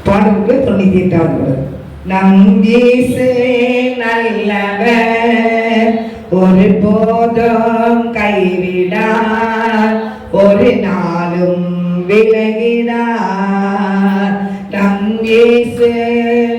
பாடலுக்கு 98வது நம் இயேசு நல்லவர், ஒரு போதும் கைவிடார், ஒரு நாளும் விலகிடார். நம் இயேசு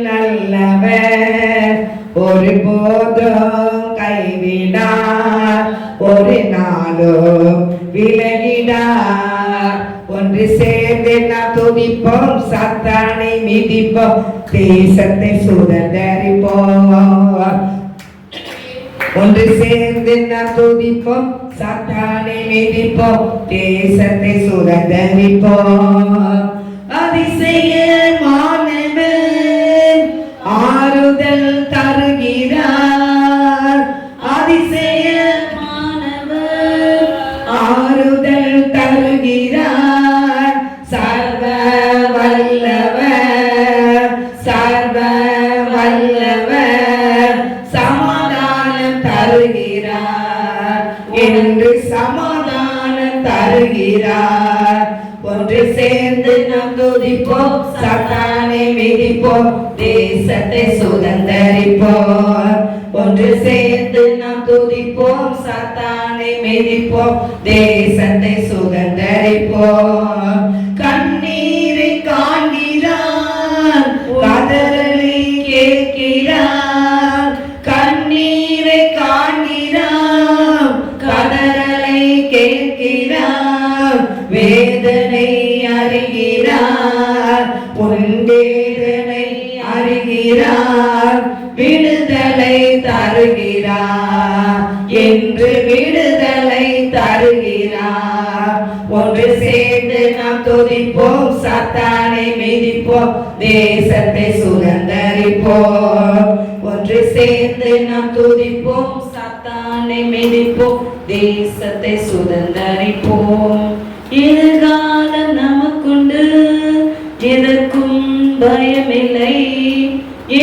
நல்லவர், ஒரு போதும் கைவிடார், ஒரு நாளும் விலகிடார். ஒன்று சேர்ந்து நாம் துதிப்போம், சாத்தானை மிதிப்போம், தேசத்தை சுதந்தரிப்போம். ஒன்று சேர்ந்து நாம் துதிப்போம், சாத்தானை மிதிப்போம், தேசத்தை சுதந்தரிப்போம். அதிசயமானவர் ஆறுதல் தருகிறார், அதிசயமானவர் ஆறுதல் தருகிறார். சர்வ வல்லவர், சர்வ வல்லவர் சமாதானம் தருகிறார் என்று சமாதானம் தருகிறார். ஒன்று சேர்ந்து நாம் துதிப்போம், சாத்தானை மிதிப்போம், தேசத்தை சுதந்தரிப்போம். ஒன்று சேர்ந்து நாம் துதிப்போம், சாத்தானை மிதிப்போம், தேசத்தை சுதந்தரிப்போம். கண்ணீரை காண்கிறார், கதறலை கேட்கிறார். கண்ணீரை காண்கிறார், கதறலை கேட்கிறார். வேதனை அறிகிறார், உன் வேதனை அறிகிறார். விடுதலை தருகிறார் என்று விடுதலை தருகிறார். ஒன்று சேர்ந்து நாம் துதிப்போம், சாத்தானை மிதிப்போம், தேசத்தை சுதந்தரிப்போம். ஒன்று சேர்ந்து நாம் துதிப்போம், சாத்தானை மிதிப்போம், தேசத்தை சுதந்தரிப்போம். எதிர்காலம் நமக்குண்டு, எதற்கும் பயமில்லை.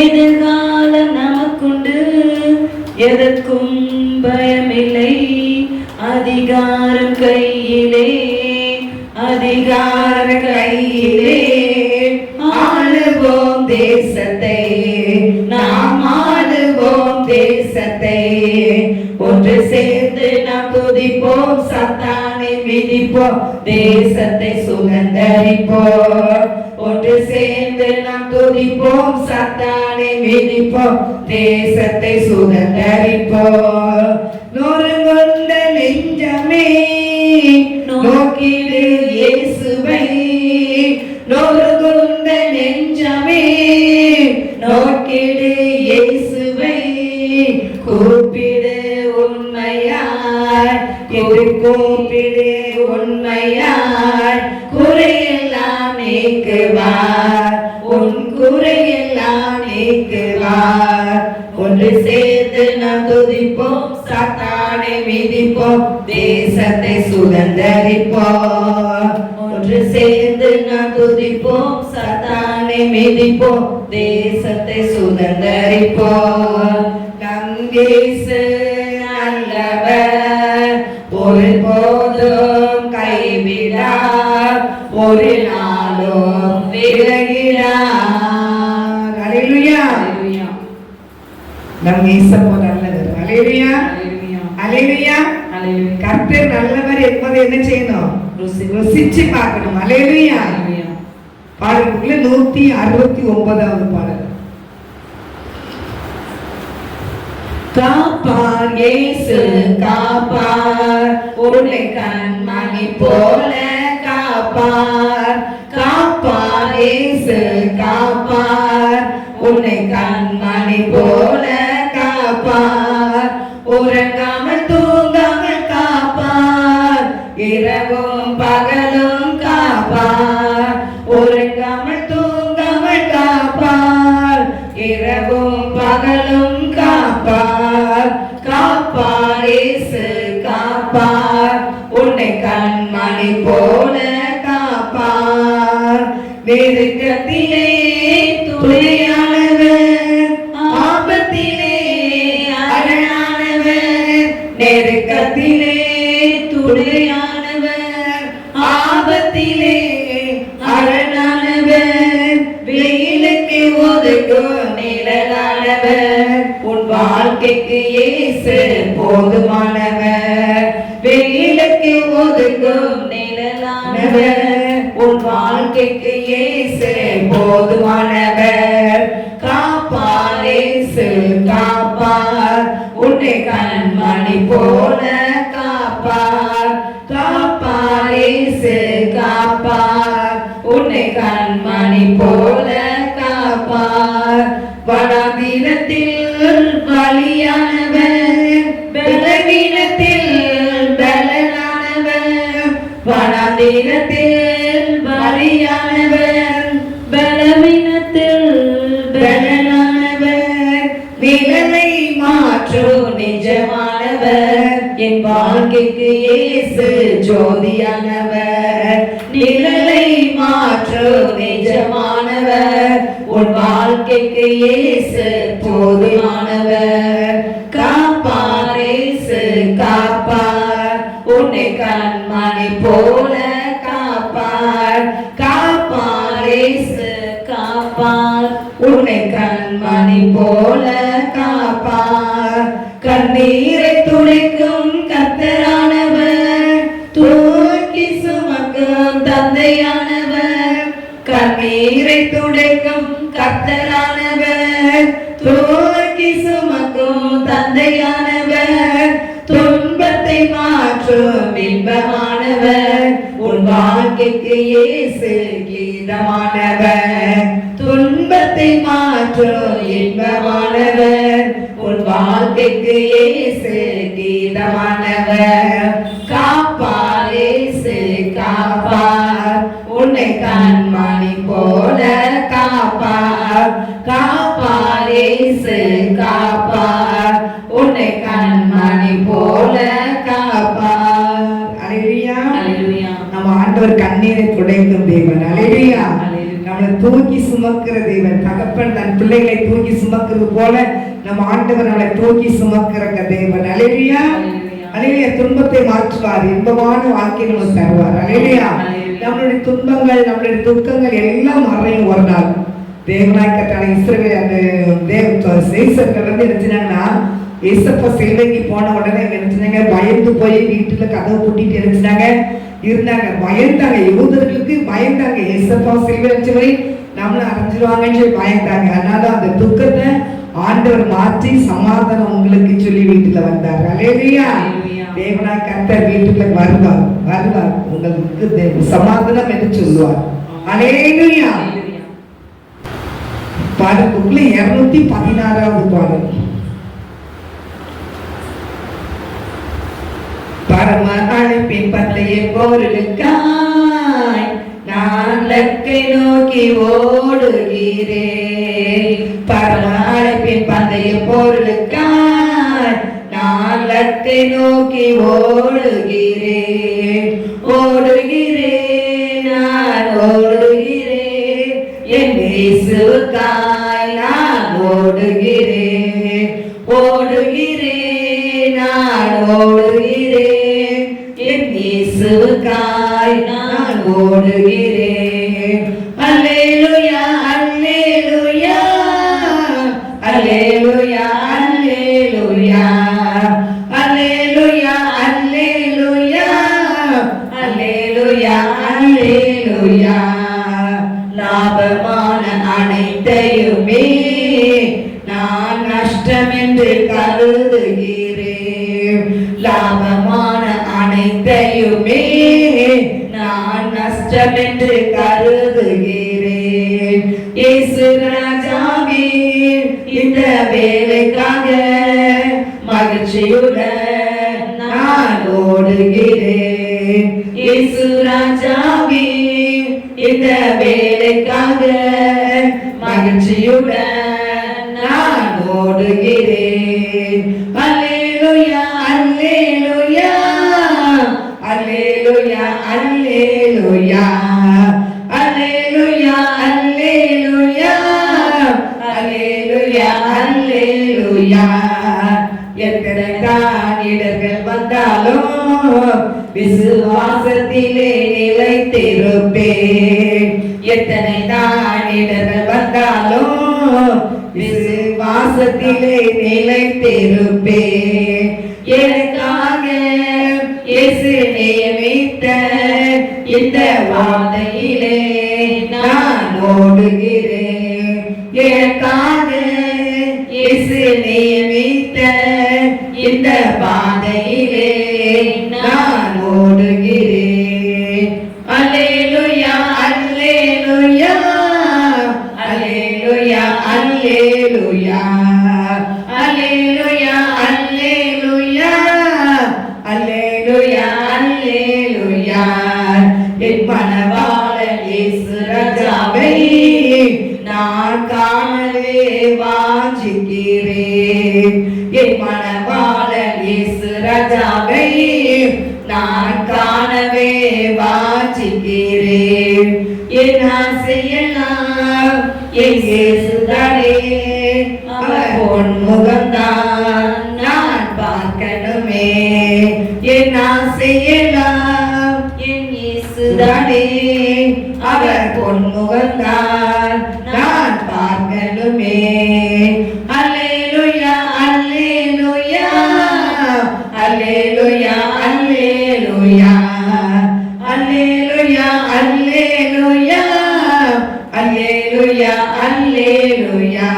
எதிர்காலம் நமக்குண்டு, எதற்கும் பயமில்லை. அதிகாரம் கையிலே, அதிகாரம் கையிலே. ஆளுவோம் தேசத்தை, நாம் ஆளுவோம் தேசத்தை. ஒன்று சேர்ந்து நாம் துதிப்போம், சாத்தானை மிதிப்போம், தேசத்தை சுதந்தரிப்போம். ஒன்று சேர்ந்து நாம் துதிப்போம், சாத்தானை மிதிப்போம், தேசத்தை சுதந்தரிப்போம். நொறுங்குண்ட நெஞ்சமே நோக்கிடு இயேசுவை, நொறுங்குண்ட நெஞ்சமே நோக்கிடு இயேசுவை. கூப்பிடு உண்மையாய், இது கூப்பிடு உண்மையாய். குறையெல்லாம் நீக்குவார், உன் குறையெல்லாம் நீக்குவார். ஒன்று சேர்ந்து நாம் துதிப்போம், சாத்தானை மிதிப்போம், தேசத்தை சுதந்தரிப்போம். ஒன்று சேர்ந்து நாம் துதிப்போம், சாத்தானை மிதிப்போம், தேசத்தை சுதந்தரிப்போம். நம் இயேசு நல்லவர், ஒரு போதும் கைவிடார், ஒரு நாளும் விலகிடார். அல்லேலூயா. நம் இயேசப்போ நல்லவர். அல்லேலூயா, அல்லேலூயா. கர்த்தர் நல்லவர் என்பதை என்ன செய்யணும்? ருசிச்சு பார்க்கணும். அல்லேலூயா. பாடலுக்குள்ள 169வது பாடல். காப்பார் இயேசு காப்பார், உன்னை கண்மணி போல காப்பார். காப்பார் இயேசு காப்பார், உன்னை கண்மணி போல காப்பார். உறங்காமல் தூங்காமல் காப்பார், இரவும் பகலும் காப்பார். உறங்காமல் தூங்காமல் காப்பார், இரவும் பகலும் காப்பார். காப்பார் இயேசு காப்பார், உன்னை கண்மணி போல காப்பார். நெருக்கத்திலே துணையானவர், ஆபத்திலே அரணானவர். நெருக்கத்திலே துணையானவர், ஆபத்திலே அரணானவர். வெயில் வாழ்க்கைக்கு இயேசு போதுமானவர். வெயிலுக்கு ஒதுங்கும் நிழலானவர். உன் வாழ்க்கைக்கு இயேசு போதுமானவர். காப்பார் இயேசு காப்பார். உன்னை கண்மணி போல காப்பார். காப்பார் இயேசு காப்பார். உன்னை கண்மணி போல காப்பார். வனாந்திரத்தில் வலியானவர். பலவீனத்தில் பலனானவர். வனாந்திரத்தில் வலியானவர். பலவீனத்தில் பலனானவர். நிலைமை மாற்றும் நிஜமானவர். என் வாழ்க்கைக்கு இயேசு ஜோதியானவர். நிழலை மாற்றும் நிஜமானவர். உன் வாழ்க்கைக்கு இயேசு போதுமானவர். காப்பார் இயேசு காப்பார். உன்னை கண்மணி போல காப்பார். காப்பார் இயேசு காப்பார். உன்னை கண்மணி போல காப்பார். கண்ணீரை துடைக்கும் கர்த்தரானவர். தூக்கி சுமக்கும் தந்தையானவர். கண்ணீரை துடைக்கும் கர்த்தரானவர். தூக்கி சுமக்கும் தந்தையானவர். துன்பத்தை மாற்றும் இன்பமானவர். உன் வாழ்க்கைக்கு இயேசு கீதமானவர். துன்பத்தை மாற்றும் இன்பமானவர். உன் வாழ்க்கைக்கு இயேசு கீதமானவர். காப்பார் இயேசு காப்பார். உன்னை கண்மணி போல காப்பார். காப்பார் இயேசு காப்பார். உன்னை கண்மணி போல காப்பார். அல்லேலூயா அல்லேலூயா. நம்ம ஆண்டவர் கண்ணீரை துடைக்கும் தேவன். அல்லேலூயா. நம்மளை தூக்கி சுமக்கிற தேவன். தகப்பன் தன் பிள்ளைகளை தூக்கி சுமக்கிறது போல நம்ம ஆண்டவர் நம்மளை தூக்கி சுமக்கிற தேவன். அல்லேலூயா அல்லேலூயா. துன்பத்தை மாற்றுவார். இன்பமான வாழ்க்கை நமக்கு தருவார். அல்லேலூயா. நம்மளுடைய துன்பங்கள் நம்மளுடைய துக்கங்கள் எல்லாம் மறையும் ஒரு நாள். தேவனாய்க்கத்தான இஸ்ரவேல் அந்த தேவர்கள் வந்து நினைச்சாங்கன்னா ஏசப்பா சிலுவைக்கு போன உடனே நினைச்சாங்க பயந்து போய் வீட்டுல கதவு பூட்டிட்டு நினைச்சாங்க இருந்தாங்க. பயந்தாங்க. யூதர்களுக்கு பயந்தாங்க. ஏசப்பா சிலுவை வச்சு போய் நம்மள அரைஞ்சிருவாங்கன்னு சொல்லி பயந்தாங்க. அதனால அந்த துக்கத்தை ஆண்டவர் மாற்றி சமாதானம் உங்களுக்கு சொல்லி வீட்டுல வந்தார். அல்லேலூயா. தேவனாய் கர்த்தர் வீட்டுல வருவார். வருவார். உங்களுக்கு சமாதானம் என்று சொல்லுவார். அல்லேலூயா. பாடலுக்குள்ள 216வது பாடல். பரம அழைப்பின் பந்தய பொருளுக்காய் நான் லக்கை நோக்கி ஓடுகிறேன். பரம அழைப்பின் பந்தய பொருளுக்காய் நான் லக்கை நோக்கி ஓடுகிறேன். ஓடுகிறேன் நான் ஓடுகிறேன். என் இயேசுவுக்காய் நான் ஓடுகிறேன். ஓடுகிறேன் நான் ஓடுகிறேன். என் இயேசுவுக்காய் நான் ஓடுகிறேன். அல்லேலூயா அல்லேலூயா அல்லேலூயா அல்லேலூயா அல்லேலூயா அல்லேலூயா அல்லேலூயா அல்லேலூயா. லாபமான அனைத்தையுமே நான் நஷ்டம் என்று கருதுகிறேன். லாபமான அனைத்தையுமே நான் நஷ்டம் என்று கருதுகிறேன். இயேசு ராஜாவே இந்த வேலைக்காக மகிழ்ச்சியுடன் நான் ஓடுகிறேன். இயேசு ராஜாவே இந்த வேலைக்காக மகிழ்ச்சியுடன் நான் ஓடுகிறேன். அல்லேலூயா அல்லேலூயா அல்லேலூயா அல்லேலூயா அல்லேலூயா அல்லேலூயா அல்லேலூயா அல்லேலூயா. எத்தனை காணிடர்கள் வந்தாலும் விசுவாசத்திலே நிலைத்திருப்பேன். எத்தனை நாளிடர்கள் வந்தாலும் வாசத்திலே நிலைத்திருப்பேன். எனக்காக இயேசு நியமித்த இந்த வாதையிலே நான் ஓடுகிறேன். எனக்காக இயேசு நியமித்த இந்த பாதையிலே நான் ஓடுகிறேன். அல்லேலூயா அல்லேலூயா அல்லேலூயா அல்லேலூயா அல்லேலூயா அல்லேலூயா அல்லேலூயா அல்லேலூயா. என் மணவாளன் இயேசு ராஜாவை நான் காணவே வாஞ்சிக்கிறேன். என் மணவாளன் இயேசு ராஜாவை நான் காணவே வாஞ்சிக்கிறேன். என் ஆசையெல்லாம் என் இயேசுதானே, அவர் பொன்முகம்தான் நான் பார்க்கணுமே. என் ஆசையெல்லாம் என் இயேசுதானே, அவர் பொன்முகம்தான் நான் பார்க்கணுமே. அல்லேலூயா அல்லேலூயா அல்லேலூயா அல்லேலூயா அல்லேலூயா அல்லேலூயா அல்லேலூயா அல்லேலூயா.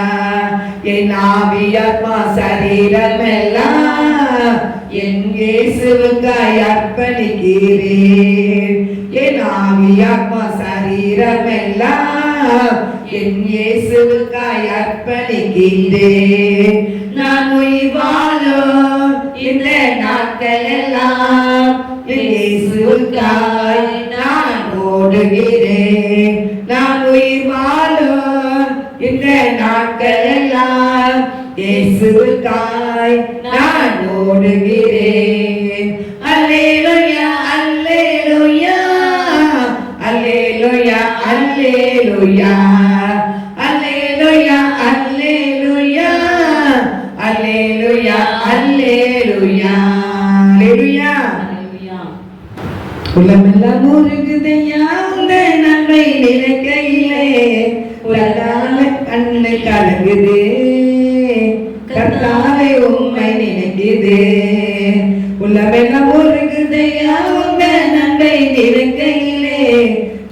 என் ஆவி ஆத்மா சரீரமெல்லாம் என் இயேசுவுக்காய் அர்ப்பணிக்கிறேன். என் ஆவி ஆத்மா சரீரமெல்லாம் என் இயேசுவுக்காய் அர்ப்பணிக்கிறேன். நான் உயிர் வாழும் இந்த நாட்கள் எல்லாம் என் இயேசுவுக்காய் நான் ஓடுகிறேன். நான் உயிர் வாழும் இந்த நாட்கள் எல்லாம் இயேசுவுக்காய் நான் ஓடுகிறேன். அல்லேலூயா அல்லேலூயா அல்லேலூயா அல்லேலூயா அல்லேலூயா அல்லேலூயா அல்லேலூயா அல்லேலூயா அல்லேலூயா. உலகெல்லாம் முருகுதையா உங்க நன்மை நினைக்கையிலே உலகால கண்ணு கலங்குது. கர்த்தாவே உம்மை நினைக்குது. உலகெல்லாம் முருகுதையா உங்க நன்மை நினைக்கையிலே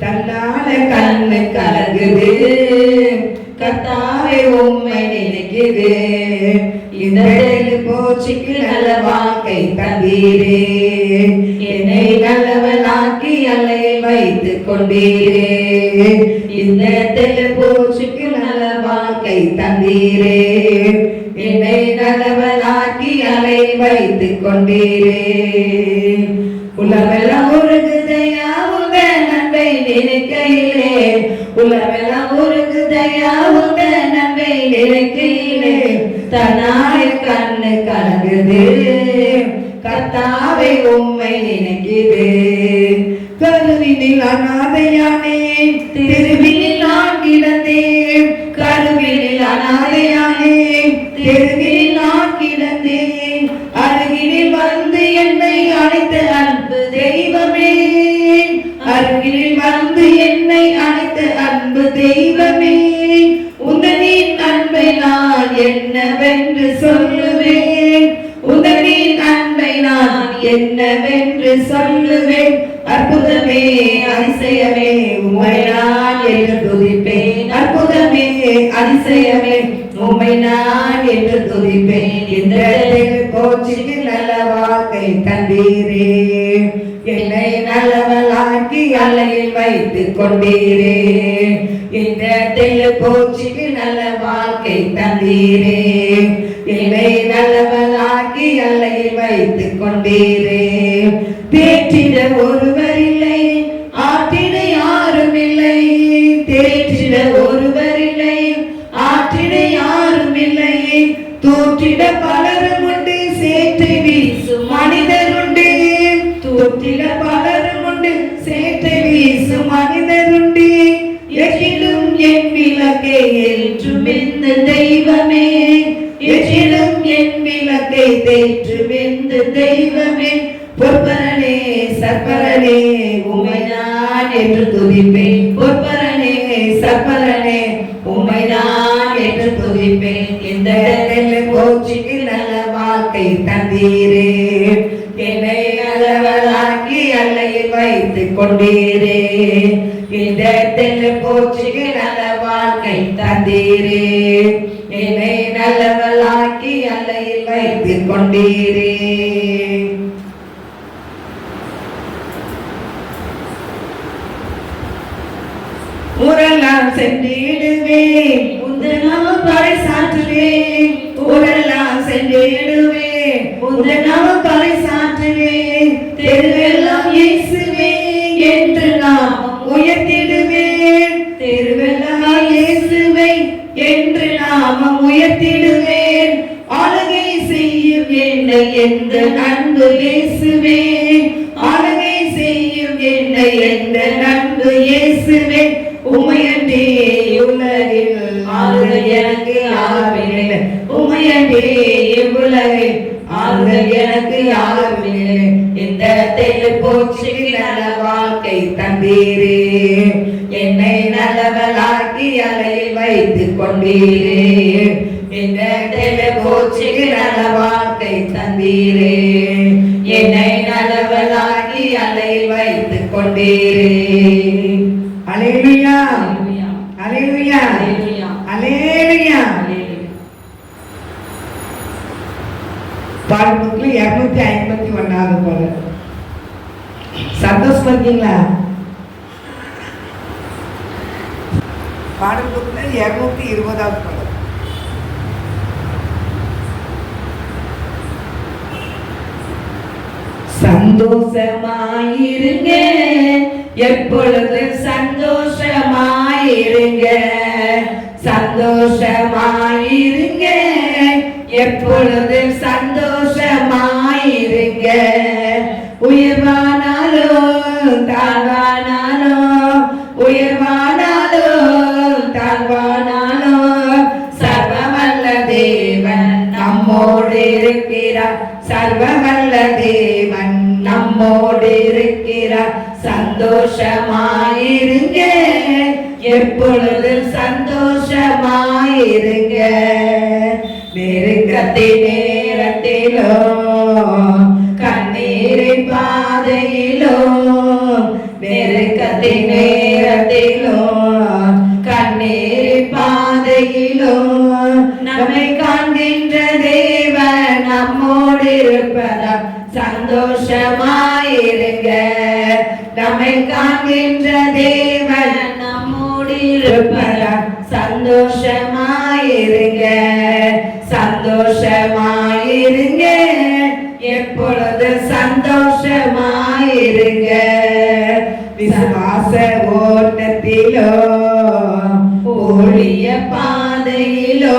தன்னால கண்ணு கலங்குது. கர்த்தாவே உம்மை நினைக்குது. இந்த போச்சுக்கு நல்ல வாழ்க்கை தந்தீரே. என்னை நல்லவனாக்கி அல்லை வைத்துக் கொண்டீரே. இந்த போச்சுக்கு நல்ல வாழ்க்கை தந்தீரே. என்னை நல்லவனாக்கி அல்லை வைத்துக் கொண்டீரே. உலகெல்லாம் உருகுதையா உங்க நன்மை நினைக்கையிலே. உலகெல்லாம் உருகுதையா உங்க நன்மை நினைக்கையிலே தன்னாய கண்ணு கலங்குது. கர்த்தாவே உம்மை நினைக்குது. கருவினில் அனாதையானேன், தெருவினில் நான் கிடந்தேன். கருவினில் அனாதையானேன், தெருவினில் நான் கிடந்தேன். அருகினில் வந்து என்னை அழைத்த அன்பு தெய்வமே. அருகினில் வந்து என்னை அழைத்த அன்பு தெய்வமே. உந்தனின் அன்பை நான் என்னவென்று சொல்லுவேன். உந்தனின் அன்பை நான் என்னவென்று சொல்லுவேன். அற்புதமே அதிசயமே உம்மை நான் என்று துதிப்பேன். அற்புதமே அதிசயமே உம்மை நான் என்று துதிப்பேன். இந்த போச்சுக்கு நல்ல வாழ்க்கை தந்தீரே. என்னை நல்லவளாக்கி அலையில் வைத்துக் கொண்டீரே. இந்த போச்சுக்கு நல்ல வாழ்க்கை தந்தீரே. என்னை நல்லவளாக்கி அலையில் வைத்துக் கொண்டீரே. தேற்றிட ஒருவர் இல்லை, ஆற்றிட யாரும் இல்லை. தேற்றிட ஒருவர் இல்லை, ஆற்றிட யாரும் இல்லை. தூற்றிட பலரும் உண்டு, சேற்றை வீசும் மனிதர் உண்டு. தூற்றிட பலரும் உண்டு, சேற்றை வீசும் மனிதர் உண்டு. எச்சிலும் என் விளக்கை ஏற்றும் இந்த தெய்வமே. எச்சிலும் என் விளக்கை தேற்றும் இந்த தெய்வமே. பொற்பரனே சற்பரனே உம்மை நான் என்று துதிப்பேன். பொற்பரனே சற்பரனே உம்மை நான் என்று துதிப்பேன். இந்த வாழ்க்கை தந்தீரே. என்னை நல்லவளாக்கி அல்லையில் வைத்துக் கொண்டீரே. இந்த தெல்லு போச்சுக்கு நல்ல வாழ்க்கை தந்தீரே. என்னை நல்லவளாக்கி அல்லையில் வைத்துக் கொண்டீரே. ஊரெல்லாம் சென்றிடுவேன் உந்தன் நாமம் பறைசாற்றுவேன். ஊரெல்லாம் சென்றிடுவேன் உந்தன் நாமம் பறைசாற்றுவேன். தெருவெல்லாம் இயேசுவே என்று நாம் உயர்த்திடுவேன். தெருவெல்லாம் இயேசுவை என்று நாமம் உயர்த்திடுவேன். ஆளுகை செய்யும் என்னை எந்த அன்பு இயேசுவே. ஆளுகை செய்யும் என்னை எந்த அன்பு இயேசுவே. உமையண்டே உலகில் ஆறுதல் எனக்கு ஆகவில்லை. உமையண்டே உலகில் ஆறுதல் எனக்கு ஆகவில்லை. இந்த தெல்லு போச்சு நல்ல வாழ்க்கை தந்தீரே. என்னை நல்லவளாக்கி அலையில் வைத்துக் கொண்டீரே. இந்த தெல்லு போச்சு நல்ல வாழ்க்கை தந்தீரே. என்னை நல்லவளாக்கி அலையில் வைத்துக் கொண்டீரே. அல்லேலூயா அல்லேலூயா அல்லேலூயா. பாடப்புக்கில் 251 போல. சந்தோஷமா இருக்கீங்களா? பாடப்புக்கில் 220 போல. சந்தோஷமாயிருங்க எப்பொழுது சந்தோஷமாயிருங்க. சந்தோஷமாயிருங்க எப்பொழுது சந்தோஷமாயிருங்க. உயர்வானாலும் தாழ்வானாலும் உயர்வானாலும் தாழ்வானாலும் சர்வவல்ல தேவன் நம்மோடு இருக்கிறார். சர்வவல்ல தேவன் நம்மோடு இருக்கிறார். சந்தோஷமாயிருங்க எப்பொழுது சந்தோஷமாயிருங்க. நெருக்கத்தின் நேரத்திலோ கண்ணீரின் பாதையிலோ நெருக்கத்தின் நேரத்திலோ கண்ணீரின் பாதையிலோ நம்மை காண்கின்ற தேவன் நம்மோடு இருப்பதால் சந்தோஷமாயிருங்க. நம்மை காண்கின்ற தேவன் நம்மோடு இருப்பதால் சந்தோஷமாயிருங்க. சந்தோஷமாயிருங்க எப்பொழுது சந்தோஷமாயிருங்க. விசுவாச ஓட்டத்திலோ ஊழிய பாதையிலோ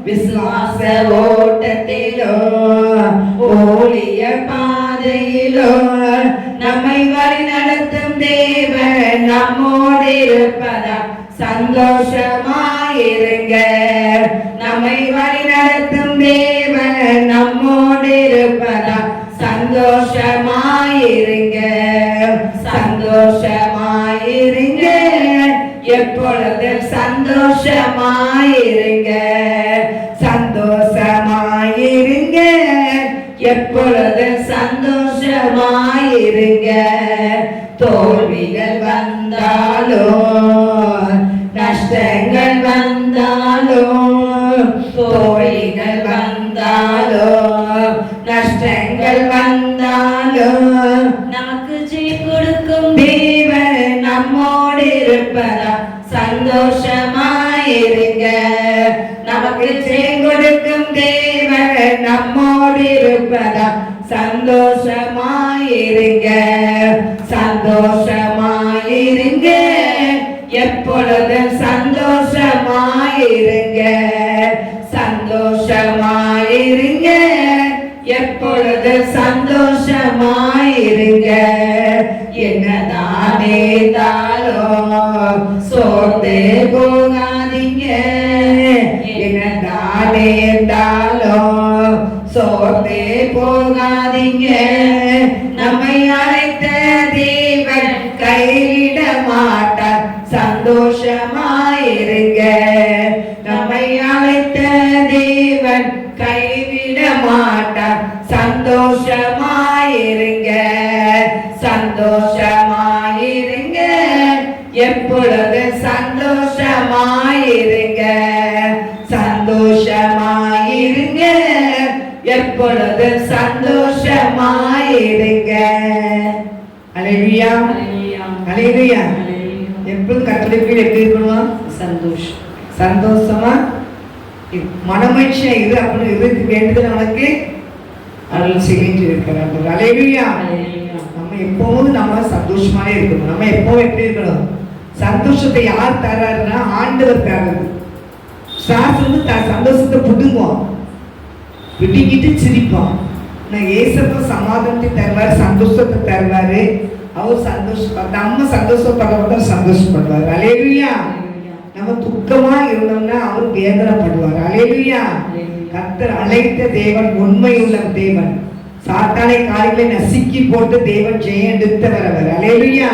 விசுவாச ஓட்டத்திலோ ஊழிய பாதையிலோ நம்மை வழி நடத்தும் தேவன் நம்மோடு இருப்பதால் சந்தோஷமாயிருங்க. நம்மை வழி நடத்தும் தேவன் நம்மோடு இருப்பதால் சந்தோஷமாயிருங்க. சந்தோஷமாயிருங்க எப்பொழுது சந்தோஷமாயிருங்க. சந்தோஷமாயிருங்க எப்பொழுது சந்தோஷமாயிருங்க. தோல்விகள் வந்தாலோ நஷ்டங்கள் வந்தாலோ தோல்விகள் வந்தாலோ நஷ்டங்கள் வந்தாலோ நமக்கு ஜெயம் கொடுக்கும் தேவன் நம்மோடு இருப்பதா சந்தோஷமாயிருங்க. நமக்கு ஜெயம் கொடுக்கும் தேவன் நம்மோடு இருப்பதா சந்தோஷமாயிருங்க. சந்தோஷமாயிருங்க எப்பொழுது சந்தோஷமாயிருங்க. சந்தோஷமாயிருங்க எப்பொழுது சந்தோஷமாயிருங்க. என்னதானே தாளோ சோர்ந்து போகாதீங்க. என்னதானே தாளோ சோர்ந்து போகாதீங்க. நம்மை அழைத்த தேவன் கைவிட மாட்டார். சந்தோஷமாயிருங்க. நம்மை அழைத்த தேவன் கைவிட மாட்டார். சந்தோஷமாயிருங்க, எப்பொழுது சந்தோஷமாயிருங்க, சந்தோஷமாயிருங்க, எப்பொழுது சந்தோஷமாயிருங்க. அல்லேலூயா, அல்லேலூயா. எப்பொழுது கர்த்தருடைய வீடு எப்படி இருக்கணும்? சந்தோஷமா மனமகிழ்ச்சியா இரு அப்படின்னு இருக்கு வேண்டுதல் அவனுக்கு அருள் செய்து இருக்கிறார். அல்லேலூயா. நம்ம எப்பவும் நம்ம சந்தோஷமாவே இருக்கணும். நம்ம எப்பவும் எப்படி இருக்கணும்? சந்தோஷத்தை யார் தர்றாருன்னா ஆண்டவர் தர்றது. சந்தோஷத்தை புடுங்குவோம், விட்டுக்கிட்டு சிரிப்போம். ஏசப்ப சமாதானத்தை தருவாரு, சந்தோஷத்தை தருவாரு. அவர் சந்தோஷம், நம்ம சந்தோஷப்படுறவங்க சந்தோஷப்படுவார். அல்லேலூயா. நம்ம துக்கமா இருந்தோம்னா அவர் வேதனைப்படுவார். அல்லேலூயா. கர்த்தர் அழைத்த தேவன் உண்மையுள்ள தேவன். சாத்தானை காரியங்களை நசுக்கி போட்டு தேவன் ஜெயம் எடுத்தவர் அவர். அல்லேலூயா.